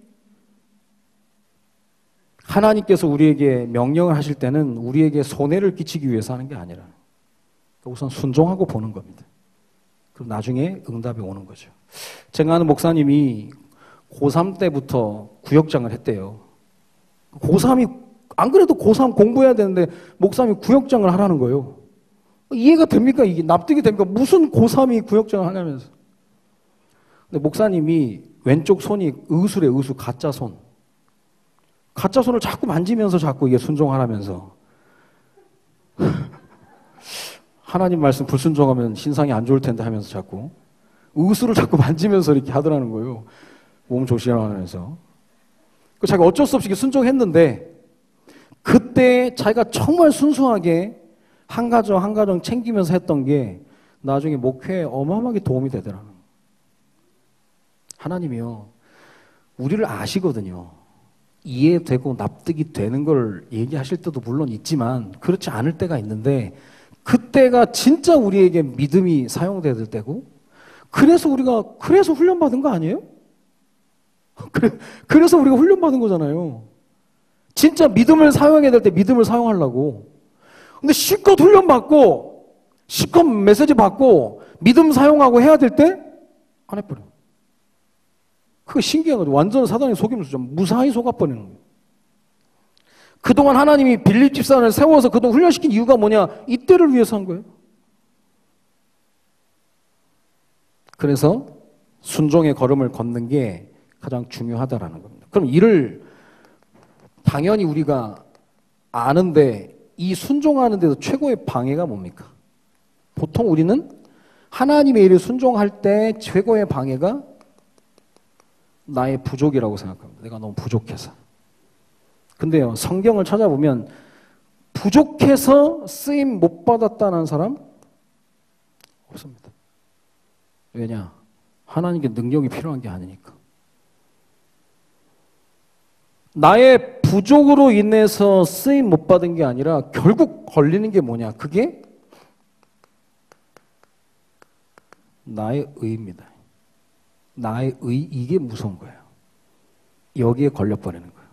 하나님께서 우리에게 명령을 하실 때는 우리에게 손해를 끼치기 위해서 하는 게 아니라 우선 순종하고 보는 겁니다. 그럼 나중에 응답이 오는 거죠. 제가 아는 목사님이 고3 때부터 구역장을 했대요. 고3이 안 그래도 고3 공부해야 되는데 목사님이 구역장을 하라는 거예요. 이해가 됩니까? 이게 납득이 됩니까? 무슨 고3이 구역장을 하냐면서. 근데 목사님이 왼쪽 손이 의수래, 의수, 가짜 손. 가짜 손을 자꾸 만지면서 자꾸 이게 순종하라면서. 하나님 말씀 불순종하면 신상이 안 좋을 텐데 하면서 자꾸. 의수를 자꾸 만지면서 이렇게 하더라는 거예요. 몸 조심하면서. 자기가 어쩔 수 없이 순종했는데 그때 자기가 정말 순수하게 한 가정 한 가정 챙기면서 했던 게 나중에 목회에 어마어마하게 도움이 되더라고요. 하나님이요. 우리를 아시거든요. 이해되고 납득이 되는 걸 얘기하실 때도 물론 있지만 그렇지 않을 때가 있는데 그때가 진짜 우리에게 믿음이 사용될 때고 그래서 훈련받은 거 아니에요? 그래서 우리가 훈련받은 거잖아요. 진짜 믿음을 사용해야 될 때 믿음을 사용하려고. 근데 실컷 훈련받고 실컷 메시지 받고 믿음 사용하고 해야 될 때 안 해버려. 그게 신기한 거죠. 완전 사단의 속임수죠. 무사히 속아버리는 거예요. 그동안 하나님이 빌립 집사를 세워서 그동안 훈련시킨 이유가 뭐냐? 이때를 위해서 한 거예요. 그래서 순종의 걸음을 걷는 게 가장 중요하다라는 겁니다. 그럼 이를 당연히 우리가 아는데 이 순종하는 데서 최고의 방해가 뭡니까? 보통 우리는 하나님의 일을 순종할 때 최고의 방해가 나의 부족이라고 생각합니다. 내가 너무 부족해서. 근데요, 성경을 찾아보면 부족해서 쓰임 못 받았다는 사람 없습니다. 왜냐? 하나님께 능력이 필요한 게 아니니까. 나의 부족으로 인해서 쓰임 못 받은 게 아니라 결국 걸리는 게 뭐냐? 그게 나의 의입니다. 나의 의, 이게 무서운 거예요. 여기에 걸려버리는 거예요.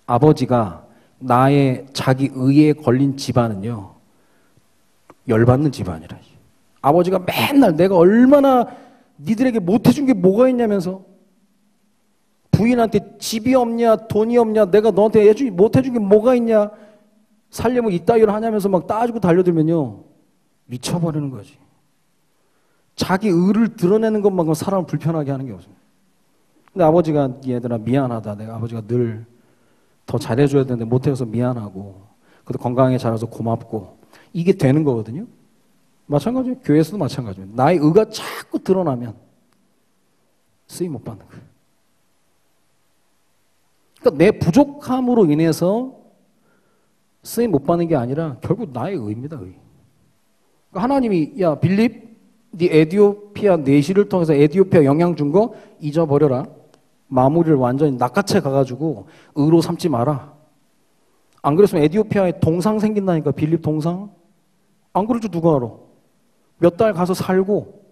아버지가 나의 자기 의에 걸린 집안은요, 열받는 집안이라. 아버지가 맨날 내가 얼마나 니들에게 못해준 게 뭐가 있냐면서, 부인한테 집이 없냐, 돈이 없냐, 내가 너한테 못해준 게 뭐가 있냐, 살려면 이따위로 하냐면서 막 따지고 달려들면요, 미쳐버리는 거지. 자기 의를 드러내는 것만큼 사람을 불편하게 하는 게 없습니다. 근데 아버지가 얘들아 미안하다. 내가 아버지가 늘 더 잘해줘야 되는데 못해서 미안하고, 그래도 건강하게 자라서 고맙고, 이게 되는 거거든요. 마찬가지예요. 교회에서도 마찬가지입니다. 나의 의가 자꾸 드러나면 쓰임 못 받는 거예요. 그러니까 내 부족함으로 인해서 쓰임 못 받는 게 아니라 결국 나의 의입니다. 의. 그러니까 하나님이 야 빌립 네 에디오피아 내시를 통해서 에디오피아 영향 준 거 잊어버려라. 마무리를 완전히 낚아채 가가지고 의로 삼지 마라. 안 그랬으면 에디오피아에 동상 생긴다니까. 빌립 동상. 안 그러죠. 누가 알아. 몇 달 가서 살고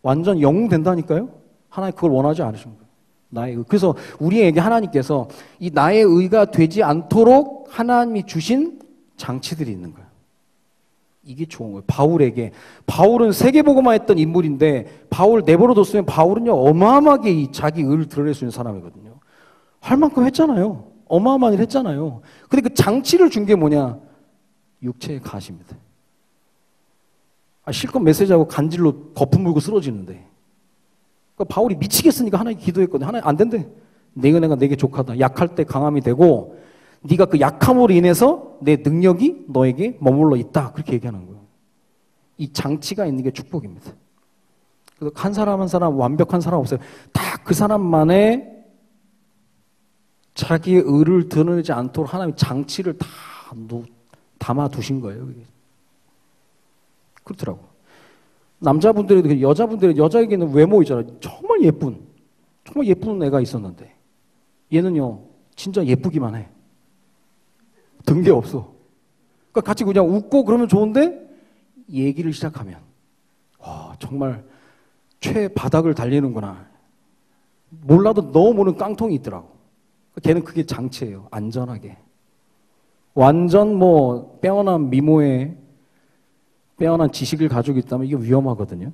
완전 영웅 된다니까요. 하나님 그걸 원하지 않으신 거예요. 나의 의. 그래서 우리에게 하나님께서 이 나의 의가 되지 않도록 하나님이 주신 장치들이 있는 거예요. 이게 좋은 거예요. 바울은 세계보고만 했던 인물인데, 바울 내버려 뒀으면 바울은요 어마어마하게 이 자기 의를 드러낼 수 있는 사람이거든요. 할 만큼 했잖아요. 어마어마한 일 했잖아요. 근데 그 장치를 준 게 뭐냐? 육체의 가시입니다. 실컷 메시지하고 간질로 거품 물고 쓰러지는데, 그러니까 바울이 미치겠으니까 하나님 기도했거든요. 하나님 안 된대. 내 은혜가 내게 족하다. 약할 때 강함이 되고, 네가 그 약함으로 인해서 내 능력이 너에게 머물러 있다. 그렇게 얘기하는 거예요. 이 장치가 있는 게 축복입니다. 그래서 한 사람 한 사람 완벽한 사람 없어요. 다 그 사람만의 자기의 의를 드러내지 않도록 하나님이 장치를 다 담아 두신 거예요. 그렇더라고. 남자분들에도 여자에게는 외모 있잖아요. 정말 예쁜 애가 있었는데 얘는요 진짜 예쁘기만 해. 든 게 없어. 그러니까 같이 그냥 웃고 그러면 좋은데 얘기를 시작하면 와 정말 최바닥을 달리는구나. 몰라도 너무 모르는 깡통이 있더라고. 걔는 그게 장치예요. 안전하게. 완전 뭐 빼어난 미모에 빼어난 지식을 가지고 있다면 이게 위험하거든요.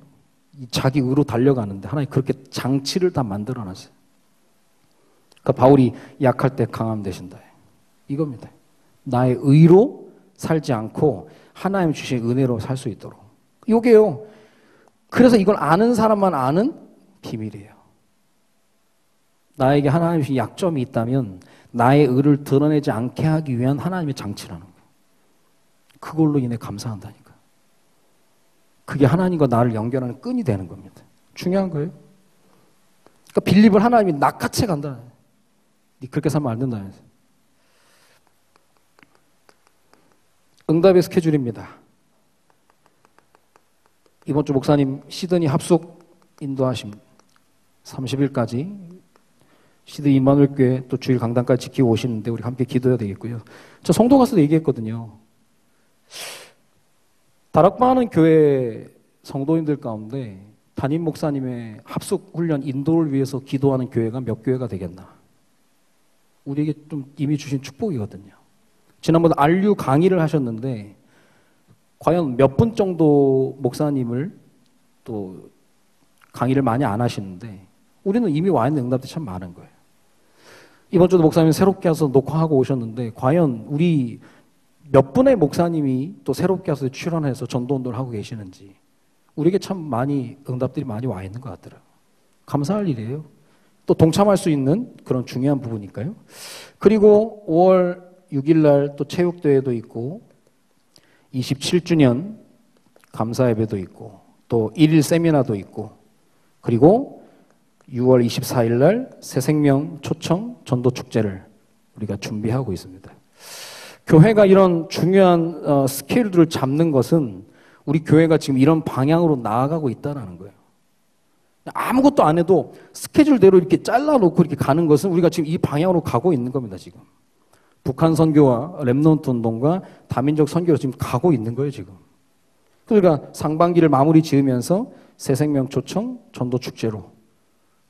자기 의로 달려가는데 하나님 그렇게 장치를 다 만들어놨어요. 그러니까 바울이 약할 때 강함 되신다. 이겁니다. 나의 의로 살지 않고 하나님 주신 은혜로 살 수 있도록. 이게요. 그래서 이걸 아는 사람만 아는 비밀이에요. 나에게 하나님 주신 약점이 있다면 나의 의를 드러내지 않게 하기 위한 하나님의 장치라는 거예요. 그걸로 인해 감사한다니까. 그게 하나님과 나를 연결하는 끈이 되는 겁니다. 중요한 거예요. 그러니까 빌립을 하나님이 낚아채 간다. 네 그렇게 살면 안 된다면서. 응답의 스케줄입니다. 이번 주 목사님 시드니 합숙 인도하심 30일까지 시드니 임마누엘 교회 또 주일 강단까지 지키고 오시는데 우리 함께 기도해야 되겠고요. 저 성도 가서도 얘기했거든요. 다락방하는 교회 성도님들 가운데 담임 목사님의 합숙 훈련 인도를 위해서 기도하는 교회가 몇 교회가 되겠나. 우리에게 좀 이미 주신 축복이거든요. 지난번에 RU 강의를 하셨는데 과연 몇 분 정도 목사님을 또 강의를 많이 안 하시는데 우리는 이미 와 있는 응답들이 참 많은 거예요. 이번 주도 목사님 새롭게 와서 녹화하고 오셨는데 과연 우리 몇 분의 목사님이 또 새롭게 와서 출연해서 전도운동을 하고 계시는지 우리에게 참 많이 응답들이 많이 와 있는 것 같더라고요. 감사할 일이에요. 또 동참할 수 있는 그런 중요한 부분이니까요. 그리고 5월 6일 날 또 체육대회도 있고 27주년 감사예배도 있고 또 1일 세미나도 있고 그리고 6월 24일 날 새생명 초청 전도축제를 우리가 준비하고 있습니다. 교회가 이런 중요한 스케일들을 잡는 것은 우리 교회가 지금 이런 방향으로 나아가고 있다는 거예요. 아무것도 안 해도 스케줄대로 이렇게 잘라놓고 이렇게 가는 것은 우리가 지금 이 방향으로 가고 있는 겁니다, 지금. 북한 선교와 렘넌트 운동과 다민족 선교로 지금 가고 있는 거예요, 지금. 그러니까 상반기를 마무리 지으면서 새생명 초청 전도 축제로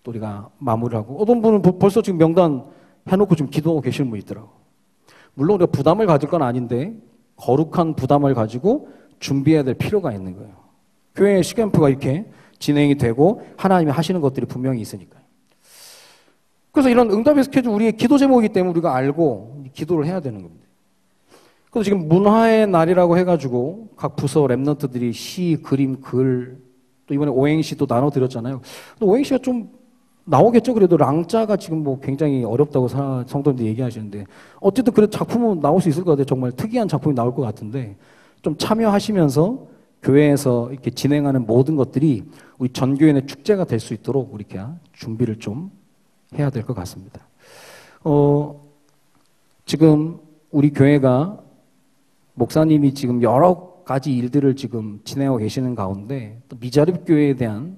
또 우리가 마무리를 하고, 어떤 분은 벌써 지금 명단 해놓고 지금 기도하고 계시는 분 있더라고. 물론 우리가 부담을 가질 건 아닌데 거룩한 부담을 가지고 준비해야 될 필요가 있는 거예요. 교회 시캠프가 이렇게 진행이 되고 하나님이 하시는 것들이 분명히 있으니까요. 그래서 이런 응답의 스케줄, 우리의 기도 제목이기 때문에 우리가 알고 기도를 해야 되는 겁니다. 그래서 지금 문화의 날이라고 해가지고 각 부서 랩런트들이 시, 그림, 글, 또 이번에 오행시도 나눠드렸잖아요. 오행시가 좀 나오겠죠. 그래도 랑자가 지금 뭐 굉장히 어렵다고 성도님들이 얘기하시는데, 어쨌든 그래도 작품은 나올 수 있을 것 같아요. 정말 특이한 작품이 나올 것 같은데, 좀 참여하시면서 교회에서 이렇게 진행하는 모든 것들이 우리 전교인의 축제가 될 수 있도록 이렇게 준비를 좀 해야 될 것 같습니다. 지금 우리 교회가 목사님이 지금 여러 가지 일들을 지금 진행하고 계시는 가운데, 또 미자립 교회에 대한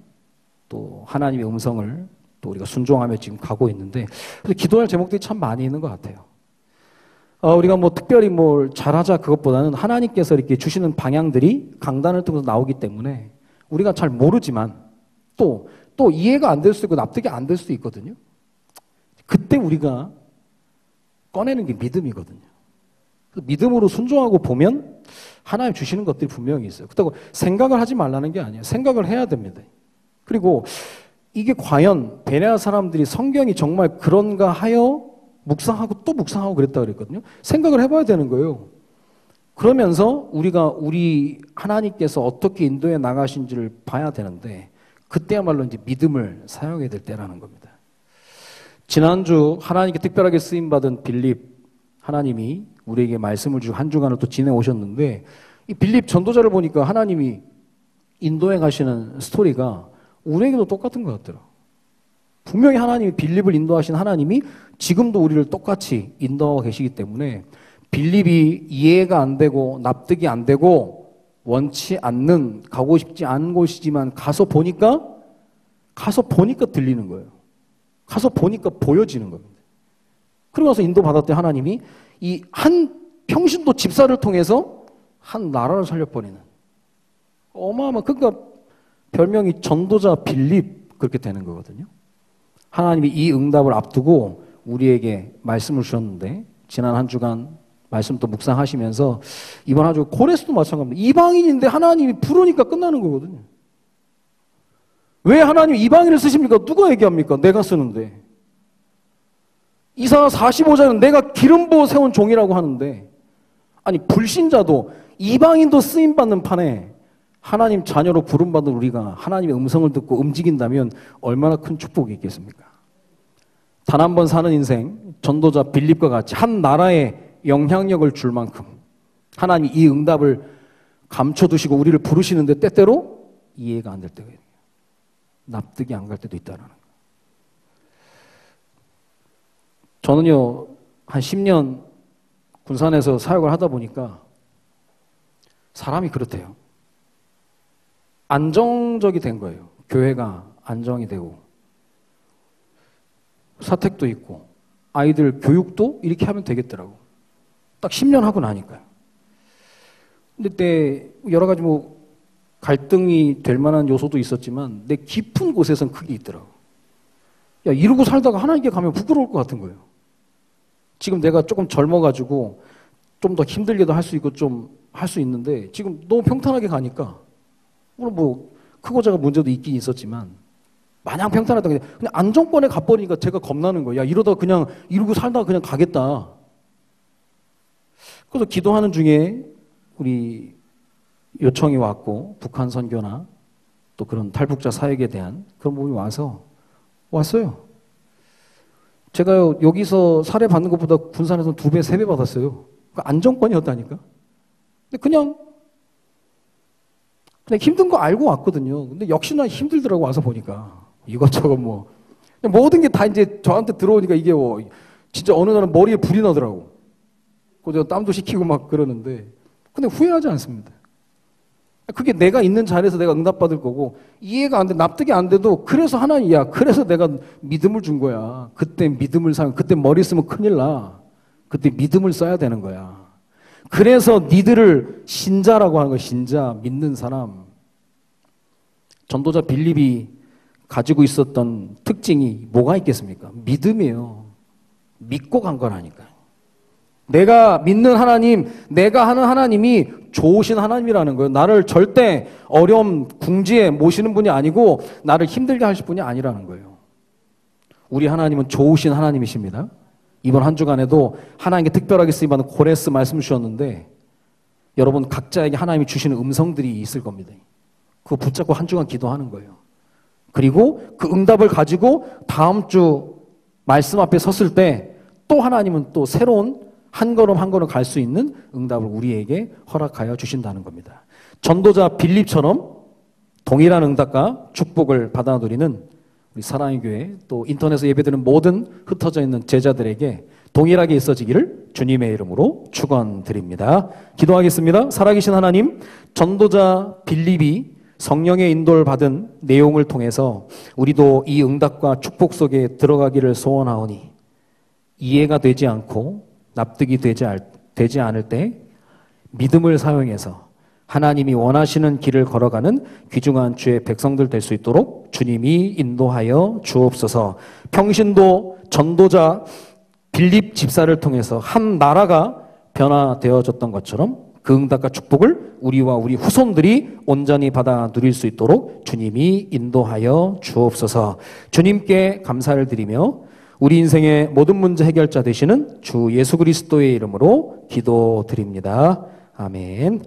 또 하나님의 음성을 또 우리가 순종하며 지금 가고 있는데, 그래서 기도할 제목들이 참 많이 있는 것 같아요. 우리가 뭐 특별히 뭘 잘하자 그것보다는 하나님께서 이렇게 주시는 방향들이 강단을 통해서 나오기 때문에 우리가 잘 모르지만 또 이해가 안 될 수도 있고 납득이 안 될 수도 있거든요. 그때 우리가 꺼내는 게 믿음이거든요. 믿음으로 순종하고 보면 하나님 주시는 것들이 분명히 있어요. 그렇다고 생각을 하지 말라는 게 아니에요. 생각을 해야 됩니다. 그리고 이게 과연 베레아 사람들이 성경이 정말 그런가 하여 묵상하고 또 묵상하고 그랬다 그랬거든요. 생각을 해봐야 되는 거예요. 그러면서 우리 하나님께서 어떻게 인도해 나가신지를 봐야 되는데, 그때야말로 이제 믿음을 사용해야 될 때라는 겁니다. 지난주 하나님께 특별하게 쓰임받은 빌립, 하나님이 우리에게 말씀을 주고 한 주간을 또 지내 오셨는데, 이 빌립 전도자를 보니까 하나님이 인도해 가시는 스토리가 우리에게도 똑같은 것 같더라고요. 분명히 하나님이 빌립을 인도하신 하나님이 지금도 우리를 똑같이 인도하고 계시기 때문에, 빌립이 이해가 안 되고 납득이 안 되고 원치 않는, 가고 싶지 않은 곳이지만 가서 보니까 들리는 거예요. 가서 보니까 보여지는 겁니다. 그러고 나서 인도받았더니 하나님이 이 한 평신도 집사를 통해서 한 나라를 살려버리는 그러니까 별명이 전도자 빌립, 그렇게 되는 거거든요. 하나님이 이 응답을 앞두고 우리에게 말씀을 주셨는데, 지난 한 주간 말씀 또 묵상하시면서 이번 한 주 고레스도 마찬가지입니다. 이방인인데 하나님이 부르니까 끝나는 거거든요. 왜 하나님이 이방인을 쓰십니까? 누가 얘기합니까? 내가 쓰는데. 이사야 45장은 내가 기름 부어 세운 종이라고 하는데, 아니 불신자도 이방인도 쓰임받는 판에 하나님 자녀로 부름받은 우리가 하나님의 음성을 듣고 움직인다면 얼마나 큰 축복이 있겠습니까? 단 한 번 사는 인생, 전도자 빌립과 같이 한 나라에 영향력을 줄 만큼 하나님이 이 응답을 감춰두시고 우리를 부르시는데 때때로 이해가 안 될 때가 있어요. 납득이 안 갈 때도 있다는 거예요. 저는요, 한 10년 군산에서 사역을 하다 보니까 사람이 그렇대요. 안정적이 된 거예요. 교회가 안정이 되고 사택도 있고 아이들 교육도 이렇게 하면 되겠더라고. 딱 10년 하고 나니까요. 근데 그때 여러 가지 뭐 갈등이 될 만한 요소도 있었지만 내 깊은 곳에선 그게 있더라고. 야, 이러고 살다가 하나님께 가면 부끄러울 것 같은 거예요. 지금 내가 조금 젊어가지고 좀 더 힘들게도 할 수 있고 좀 할 수 있는데, 지금 너무 평탄하게 가니까, 물론 뭐 크고 작은 문제도 있긴 있었지만 마냥 평탄하다 그냥 안정권에 가버리니까 제가 겁나는 거예요. 야, 이러다 그냥 이러고 살다가 그냥 가겠다. 그래서 기도하는 중에 우리 요청이 왔고, 북한 선교나 또 그런 탈북자 사역에 대한 그런 부분이 왔어요. 제가 여기서 사례 받는 것보다 군산에서는 2배, 3배 받았어요. 그러니까 안정권이었다니까. 근데 그냥 힘든 거 알고 왔거든요. 근데 역시나 힘들더라고, 와서 보니까. 이것저것 뭐. 모든 게 다 이제 저한테 들어오니까 이게 뭐, 진짜 어느 날은 머리에 불이 나더라고. 그래서 땀도 식히고 막 그러는데. 근데 후회하지 않습니다. 그게 내가 있는 자리에서 내가 응답받을 거고, 이해가 안 돼, 납득이 안 돼도, 그래서 하나님이야. 그래서 내가 믿음을 준 거야. 그때 믿음을 그때 머리 쓰면 큰일 나. 그때 믿음을 써야 되는 거야. 그래서 니들을 신자라고 하는 거야. 신자, 믿는 사람. 전도자 빌립이 가지고 있었던 특징이 뭐가 있겠습니까? 믿음이에요. 믿고 간 거라니까. 내가 믿는 하나님, 내가 하는 하나님이 좋으신 하나님이라는 거예요. 나를 절대 어려움, 궁지에 모시는 분이 아니고 나를 힘들게 하실 분이 아니라는 거예요. 우리 하나님은 좋으신 하나님이십니다. 이번 한 주간에도 하나님께 특별하게 쓰임받는 고레스 말씀 주셨는데 여러분 각자에게 하나님이 주시는 음성들이 있을 겁니다. 그거 붙잡고 한 주간 기도하는 거예요. 그리고 그 응답을 가지고 다음 주 말씀 앞에 섰을 때 또 하나님은 또 새로운 한 걸음 한 걸음 갈 수 있는 응답을 우리에게 허락하여 주신다는 겁니다. 전도자 빌립처럼 동일한 응답과 축복을 받아 누리는 우리 사랑의 교회 또 인터넷에 예배드리는 모든 흩어져 있는 제자들에게 동일하게 있어지기를 주님의 이름으로 축원드립니다. 기도하겠습니다. 살아계신 하나님, 전도자 빌립이 성령의 인도를 받은 내용을 통해서 우리도 이 응답과 축복 속에 들어가기를 소원하오니 이해가 되지 않고 납득이 되지 않을 때 믿음을 사용해서 하나님이 원하시는 길을 걸어가는 귀중한 주의 백성들 될 수 있도록 주님이 인도하여 주옵소서. 평신도 전도자 빌립 집사를 통해서 한 나라가 변화되어졌던 것처럼 그 응답과 축복을 우리와 우리 후손들이 온전히 받아 누릴 수 있도록 주님이 인도하여 주옵소서. 주님께 감사를 드리며 우리 인생의 모든 문제 해결자 되시는 주 예수 그리스도의 이름으로 기도드립니다. 아멘.